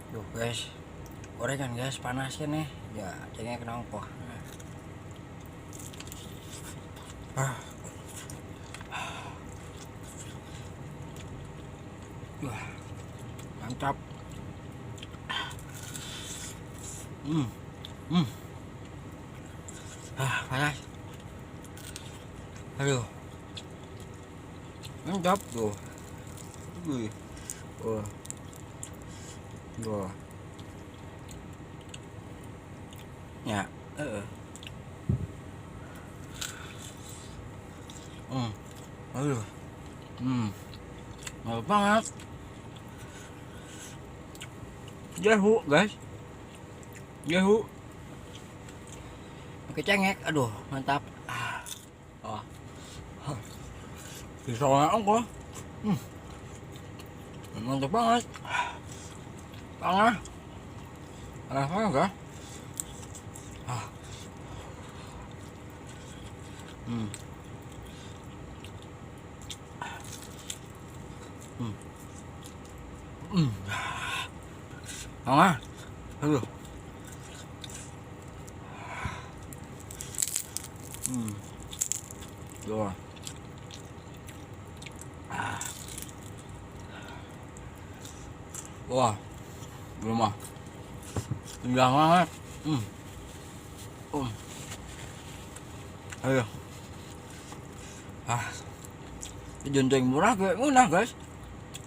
Tuh guys, gorengan guys, panasnya nih. Ya, cengek nongkoh. Ah. Wah, mantap. Hmm. Hmm. Panas. Aduh. Mantap tuh. Wih. Wah. Wah. Ya, Aduh. Mantap banget. Jahu, guys. Jahu. Pakai cengek. Aduh, mantap. Oh. Pisaunya kok. Mantap banget. Panas. Panas banget, guys. Hmm. Hmm. Hmm. Panas. Aduh. Tuh. Wah. Belum mah. Indah banget. Ayo. Jenjang murah kayak murah guys.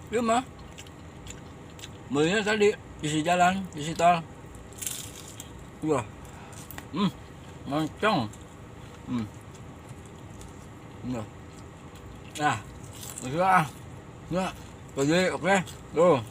Dia mah belinya tadi isi jalan, isi tol. Wah. Mancang. Nah, nah, pergi, oke, tuh.